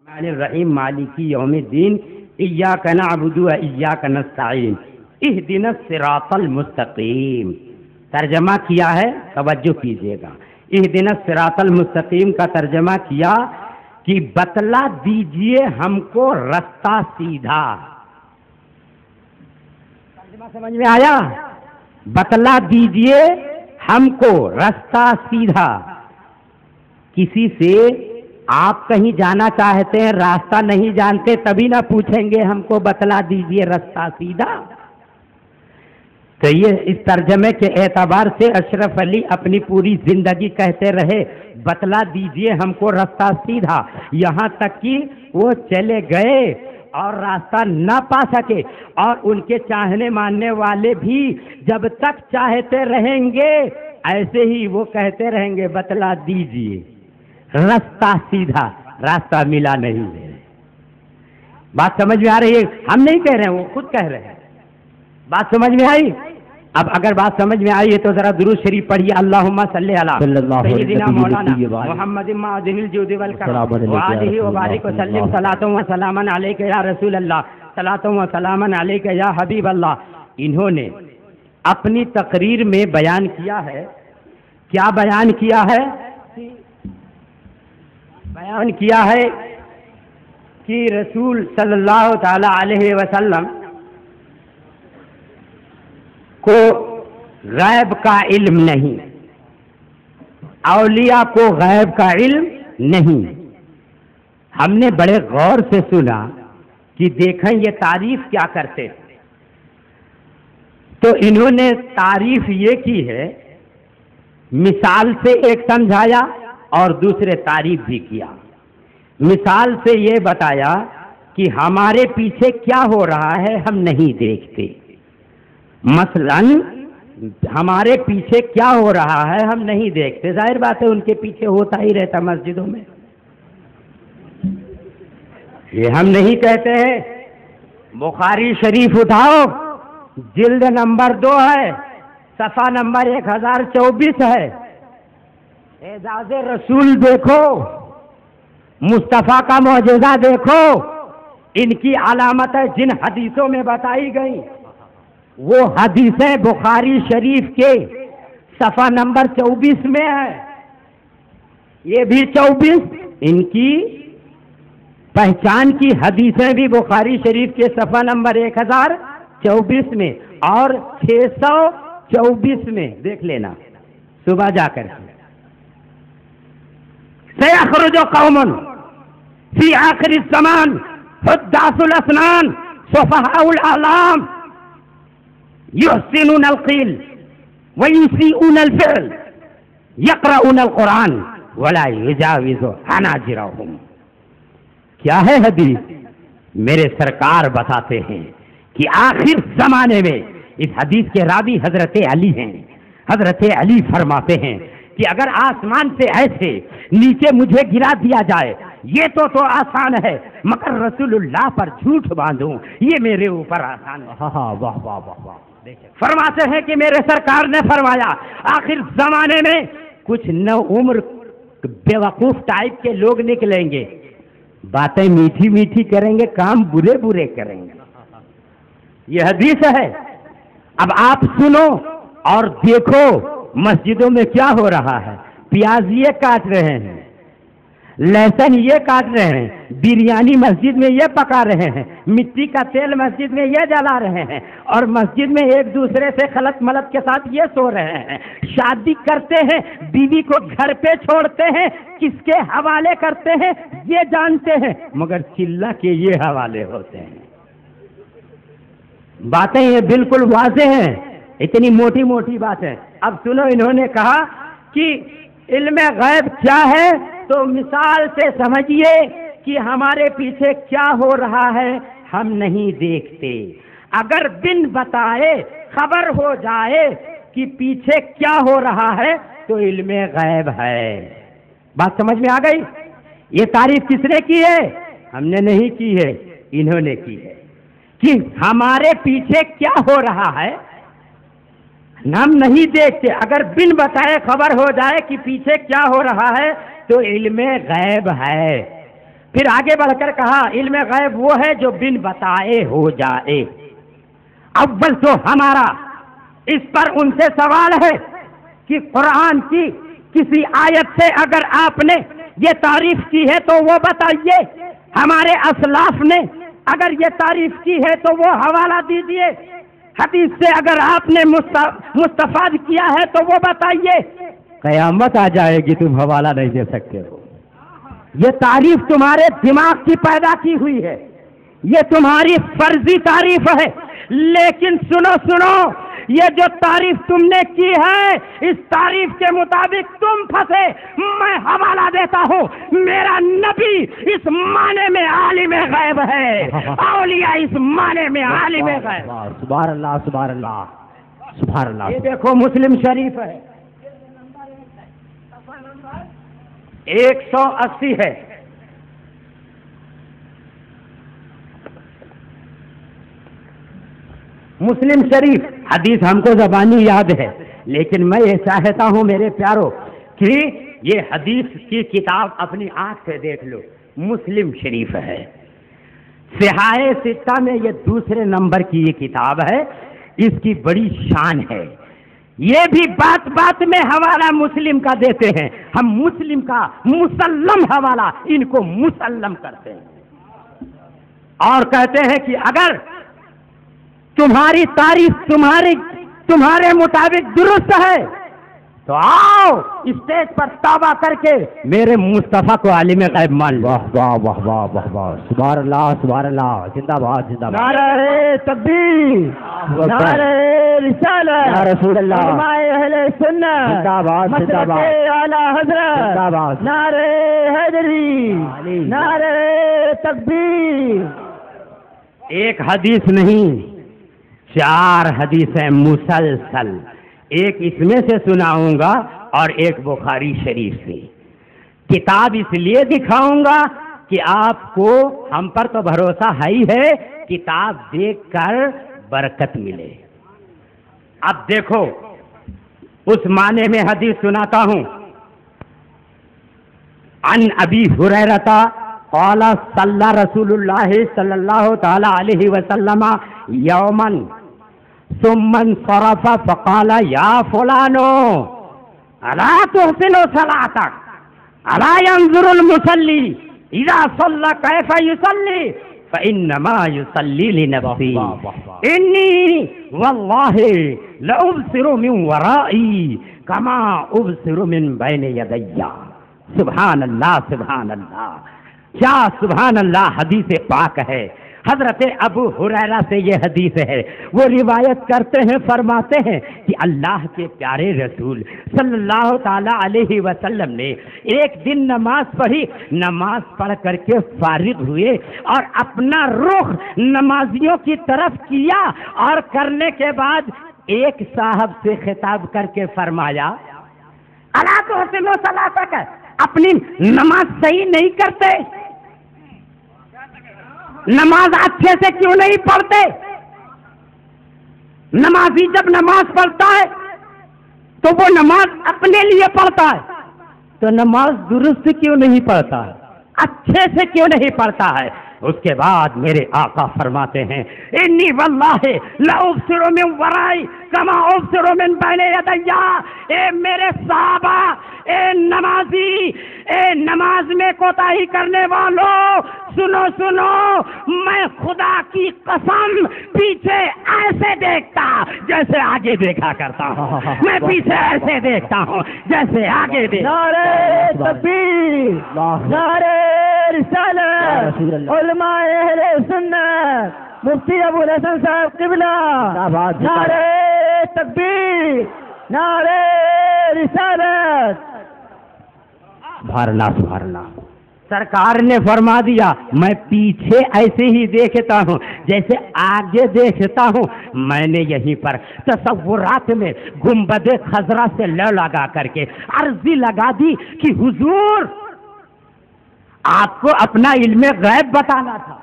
الرحمن الرحیم مالکی یوم الدین ایاک نعبد و ایاک نستعین اہدنا الصراط المستقیم. ترجمہ کیا ہے، توجہ کیجیے گا. اہدنا الصراط المستقیم کا ترجمہ کیا کہ بتلا دیجئے ہم کو رستہ سیدھا. ترجمہ سمجھ میں آیا؟ بتلا دیجئے ہم کو رستہ سیدھا. کسی سے آپ کہیں جانا چاہتے ہیں، راستہ نہیں جانتے، تبھی نہ پوچھیں گے ہم کو بتلا دیجئے رستہ سیدھا. تو یہ اس ترجمے کے اعتبار سے اشرف علی اپنی پوری زندگی کہتے رہے بتلا دیجئے ہم کو رستہ سیدھا، یہاں تک کہ وہ چلے گئے اور راستہ نہ پا سکے. اور ان کے چاہنے ماننے والے بھی جب تک چاہتے رہیں گے ایسے ہی وہ کہتے رہیں گے بتلا دیجئے رستہ سیدھا. راستہ ملا نہیں ہے. بات سمجھ میں آ رہی ہے؟ ہم نہیں کہہ رہے ہیں، وہ خود کہہ رہے ہیں. بات سمجھ میں آئی؟ اب اگر بات سمجھ میں آئی ہے تو ذرا درود شریف پڑھیے. اللہم صلی علی سیدنا مولانا محمد معدن الجود والکرم وآلہ وبارک وسلم صلاۃ و سلاما علیک یا رسول اللہ، صلاۃ و سلاما علیک یا حبیب اللہ. انہوں نے اپنی تقریر میں بیان کیا ہے، کیا بیان کیا ہے؟ بیان کیا ہے کہ رسول صلی اللہ تعالی علیہ وسلم کو غیب کا علم نہیں، اولیاء کو غیب کا علم نہیں. ہم نے بڑے غور سے سنا کہ دیکھیں یہ تعریف کیا کرتے. تو انہوں نے تعریف یہ کی ہے، مثال سے ایک سمجھایا اور دوسرے تعریف بھی کیا. مثال سے یہ بتایا کہ ہمارے پیچھے کیا ہو رہا ہے ہم نہیں دیکھتے. مثلا ہمارے پیچھے کیا ہو رہا ہے ہم نہیں دیکھتے. ظاہر بات ہے ان کے پیچھے ہوتا ہی رہتا مسجدوں میں، یہ ہم نہیں کہتے ہیں. بخاری شریف اٹھاؤ، جلد نمبر 2 ہے، صفحہ نمبر 1024 ہے. اعزاز رسول دیکھو، مصطفیٰ کا معجزہ دیکھو. ان کی علامتیں جن حدیثوں میں بتائی گئی وہ حدیثیں بخاری شریف کے صفحہ نمبر 24 میں ہے. یہ بھی 24 ان کی پہچان کی حدیثیں بھی بخاری شریف کے صفحہ نمبر 1024 میں اور 624 میں دیکھ لینا صبح جا کر. سيخرج قوم في آخر الزمان حداث الأسنان سفهاء الأعلام يحسنون القيل ويسيئون الفعل يقرؤون القرآن ولا يجاوز حناجرهم. کیا ہے حدیث؟ میرے سرکار بتاتے ہیں کہ آخر زمانے میں، اس حدیث کے راوی حضرت علی ہیں. حضرت علی فرماتے ہیں کہ اگر آسمان سے ایسے نیچے مجھے گرا دیا جائے یہ تو آسان ہے، مگر رسول اللہ پر جھوٹ باندھوں یہ میرے اوپر آسان ہے. واہ واہ واہ واہ. فرماتے ہیں کہ میرے سرکار نے فرمایا آخر زمانے میں کچھ نو عمر بیوقوف ٹائپ کے لوگ نکلیں گے، باتیں میٹھی میٹھی کریں گے، کام برے برے کریں گے. یہ حدیث ہے. اب آپ سنو اور دیکھو مسجدوں میں کیا ہو رہا ہے. پیاز یہ کاٹ رہے ہیں، لہسن یہ کاٹ رہے ہیں، بریانی مسجد میں یہ پکا رہے ہیں، مٹی کا تیل مسجد میں یہ جلا رہے ہیں، اور مسجد میں ایک دوسرے سے خلط ملط کے ساتھ یہ سو رہے ہیں. شادی کرتے ہیں، بیوی کو گھر پہ چھوڑتے ہیں، کس کے حوالے کرتے ہیں یہ جانتے ہیں، مگر چلا کے یہ حوالے ہوتے ہیں. باتیں یہ بالکل واضح ہیں، اتنی موٹی موٹی باتیں. اب سنو، انہوں نے کہا کہ علم غیب کیا ہے تو مثال سے سمجھیے کہ ہمارے پیچھے کیا ہو رہا ہے ہم نہیں دیکھتے. اگر بن بتائے خبر ہو جائے کہ پیچھے کیا ہو رہا ہے تو علم غیب ہے. بات سمجھ میں آ گئی؟ یہ تعریف کس نے کی ہے؟ ہم نے نہیں کی ہے، انہوں نے کی ہے کہ ہمارے پیچھے کیا ہو رہا ہے ہم نہیں دیکھتے. اگر بن بتائے خبر ہو جائے کہ پیچھے کیا ہو رہا ہے تو علم غیب ہے. پھر آگے بڑھ کر کہا علم غیب وہ ہے جو بن بتائے ہو جائے. اول تو ہمارا اس پر ان سے سوال ہے کہ قرآن کی کسی آیت سے اگر آپ نے یہ تعریف کی ہے تو وہ بتائیے. ہمارے اسلاف نے اگر یہ تعریف کی ہے تو وہ حوالہ دیجیے. حدیث سے اگر آپ نے مستفاد کیا ہے تو وہ بتائیے. قیامت آ جائے گی تم حوالہ نہیں دے سکتے ہو. یہ تعریف تمہارے دماغ کی پیدا کی ہوئی ہے, یہ تمہاری فرضی تعریف ہے. لیکن سنو, یہ جو تعریف تم نے کی ہے اس تعریف کے مطابق تم پھنسے. میں حوالہ دیتا ہوں, میرا نبی اس معنی میں عالم غیب ہے, اولیاء اس معنی میں عالم غیب. سبحان اللہ, سبحان اللہ, سبحان اللہ. یہ دیکھو مسلم شریف ہے, 180 ہے. مسلم شریف حدیث ہم کو زبانی یاد ہے, لیکن میں یہ چاہتا ہوں میرے پیارو کہ یہ حدیث کی کتاب اپنی آنکھ سے دیکھ لو. مسلم شریف ہے, صحاح ستہ میں یہ دوسرے نمبر کی یہ کتاب ہے. اس کی بڑی شان ہے. یہ بھی بات بات میں حوالہ مسلم کا دیتے ہیں. ہم مسلم کا مسلم حوالہ ان کو مسلم کرتے ہیں اور کہتے ہیں کہ اگر تمہاری تعریف تمہارے مطابق درست ہے تو آؤ اسٹیج پر توبہ کر کے میرے مصطفیٰ کو عالم غیب مان لو. واہ واہ واہ واہ واہ واہ, سبحان اللہ, سبحان اللہ, زندہ باد, زندہ باد. نعرہ تکبیر, نعرہ رسالت, یا رسول اللہ, علماء اہل سنت, زندہ باد, زندہ باد, اعلی حضرت, زندہ باد, نعرہ حیدری, نعرہ تکبیر. ایک حدیث نہیں, 4 حدیثیں مسلسل. ایک اس میں سے سناؤں گا اور ایک بخاری شریف سے. کتاب اس لیے دکھاؤں گا کہ آپ کو ہم پر تو بھروسہ ہی ہے, کتاب دیکھ کر برکت ملے. اب دیکھو اس معنی میں حدیث سناتا ہوں. عن ابی ہریرہ قال صلی رسول اللہ صلی اللہ تعالی علیہ وسلم یوما ثم انصرف فقال یا فلانو الا تحسن صلاتك الا ينظر المصلي اذا صلى كيف يصلي فانما يصلي لنفسه اني والله لابصر من ورائي كما ابصر من بين يدي. سبحان اللہ, سبحان اللہ, کیا سبحان اللہ حدیث پاک ہے. حضرت ابو ہریرہ سے یہ حدیث ہے. وہ روایت کرتے ہیں, فرماتے ہیں کہ اللہ کے پیارے رسول صلی اللہ تعالی علیہ وسلم نے ایک دن نماز پڑھی. نماز پڑھ کر کے فارغ ہوئے اور اپنا رخ نمازیوں کی طرف کیا اور کرنے کے بعد ایک صاحب سے خطاب کر کے فرمایا الا تحسن صلاتک, اپنی نماز صحیح نہیں کرتے, نماز اچھے سے کیوں نہیں پڑھتے؟ نمازی جب نماز پڑھتا ہے تو وہ نماز اپنے لیے پڑھتا ہے, تو نماز درست کیوں نہیں پڑھتا ہے, اچھے سے کیوں نہیں پڑھتا ہے؟ اس کے بعد میرے آقا فرماتے ہیں انی واللہ لابصر من ورائی کما ابصر من بین یدی. اے میرے صحابہ, اے نمازی, اے نماز میں کوتاہی کرنے والوں, سنو, میں خدا کی قسم پیچھے ایسے دیکھتا جیسے آگے دیکھا کرتا ہوں, میں پیچھے ایسے دیکھتا ہوں جیسے آگے دیکھتا. نعرہ تکبیر, نعرہ رسالت, علماء اہل سنت, مفتی ابو الحسن صاحب قبلہ, نعرہ تکبیر, نعرہ رسالت. سبحان اللہ, سبحان اللہ. سرکار نے فرما دیا میں پیچھے ایسے ہی دیکھتا ہوں جیسے آگے دیکھتا ہوں. میں نے یہیں پر تصورات میں گنبد خضرا سے لگا کر کے عرضی لگا دی کہ حضور آپ کو اپنا علم غیب بتانا تھا,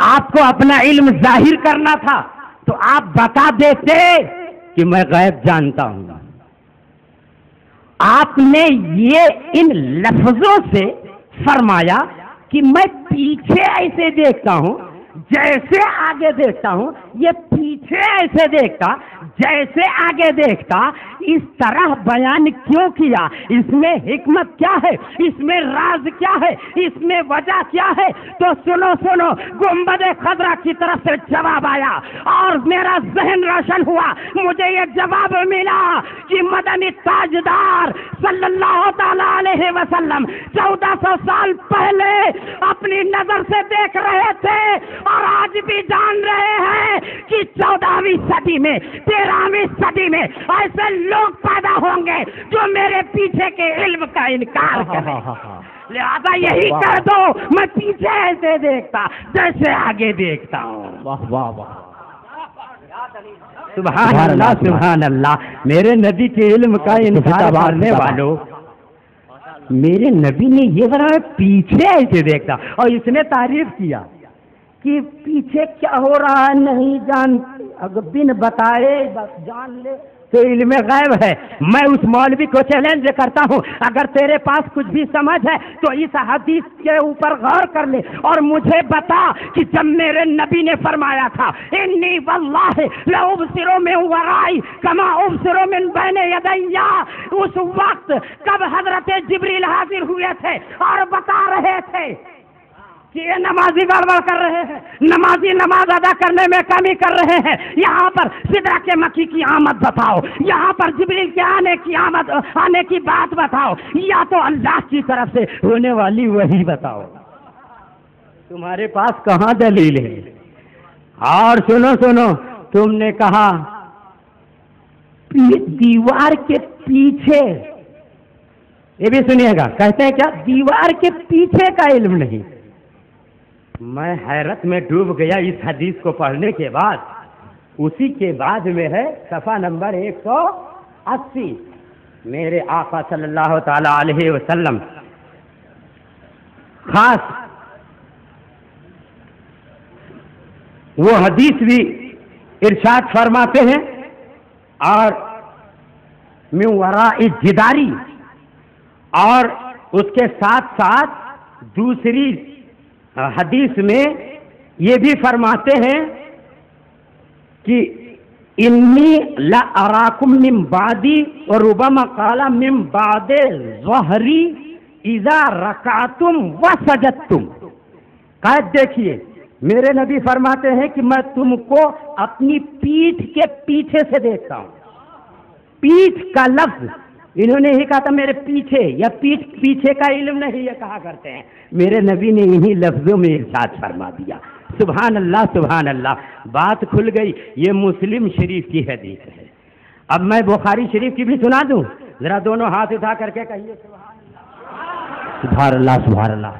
آپ کو اپنا علم ظاہر کرنا تھا, تو آپ بتا دیتے کہ میں غیب جانتا ہوں. آپ نے یہ ان لفظوں سے فرمایا کہ میں پیچھے ایسے دیکھتا ہوں جیسے آگے دیکھتا ہوں، یہ پیچھے ایسے دیکھتا جیسے آگے دیکھتا، اس طرح بیان کیوں کیا؟ اس میں حکمت کیا ہے؟ اس میں راز کیا ہے؟ اس میں وجہ کیا ہے؟ تو سنو گنبد خضرا کی طرف سے جواب آیا اور میرا ذہن روشن ہوا، مجھے یہ جواب ملا کہ مدنی تاجدار صلی اللہ تعالی علیہ وسلم 1400 سال پہلے اپنی نظر سے دیکھ رہے تھے اور آج بھی جان رہے ہیں کہ 14ویں صدی میں 13ویں صدی میں ایسے لوگ پیدا ہوں گے جو میرے پیچھے کے علم کا انکار کریں، لہذا یہی کر دو میں پیچھے ایسے دیکھتا جیسے آگے دیکھتا ہوں۔ واہ واہ واہ، سبحان اللہ سبحان اللہ۔ میرے نبی کے علم کا انکار کرنے والوں، میرے نبی نے یہ بنا پیچھے ایسے دیکھتا، اور اس نے تعریف کیا کہ پیچھے کیا ہو رہا ہے نہیں جان، اگر بن بتائے جان لے تو علم غیب ہے۔ میں اس مولوی کو چیلنج کرتا ہوں، اگر تیرے پاس کچھ بھی سمجھ ہے تو اس حدیث کے اوپر غور کر لے اور مجھے بتا کہ جب میرے نبی نے فرمایا تھا انی واللہ لأبصر من ورائی کما ابصر من بین یدی، اس وقت کب حضرت جبریل حاضر ہوئے تھے اور بتا رہے تھے کہ یہ نمازی گڑبڑ کر رہے ہیں، نمازی نماز ادا کرنے میں کمی کر رہے ہیں، یہاں پر سدرہ کے مکی کی آمد بتاؤ، یہاں پر جبریل کے آنے کی بات بتاؤ، یا تو اللہ کی طرف سے ہونے والی وہی بتاؤ۔ تمہارے پاس کہاں دلیل ہے؟ اور سنو تم نے کہا دیوار کے پیچھے، یہ بھی سنیے گا، کہتے ہیں کیا دیوار کے پیچھے کا علم نہیں؟ میں حیرت میں ڈوب گیا اس حدیث کو پڑھنے کے بعد۔ اسی کے بعد میں ہے صفحہ نمبر 180، میرے آقا صلی اللہ تعالی علیہ وسلم خاص وہ حدیث بھی ارشاد فرماتے ہیں، اور من وراء جداری، اور اس کے ساتھ ساتھ دوسری حدیث میں یہ بھی فرماتے ہیں کہ انی لاراکم من بعدی، اور ربما قال من بعد ظہری اذا رکعتم وسجدتم۔ قید دیکھیے، میرے نبی فرماتے ہیں کہ میں تم کو اپنی پیٹھ کے پیچھے سے دیکھتا ہوں۔ پیٹھ کا لفظ انہوں نے ہی کہا تھا میرے پیچھے، یا پیچھے کا علم نہیں یہ کہا کرتے ہیں، میرے نبی نے انہی لفظوں میں ارشاد فرما دیا۔ سبحان اللہ سبحان اللہ، بات کھل گئی۔ یہ مسلم شریف کی حدیث ہے۔ اب میں بخاری شریف کی بھی سنا دوں، ذرا دونوں ہاتھ اٹھا کر کے کہیے سبحان اللہ سبحان اللہ سبحان اللہ۔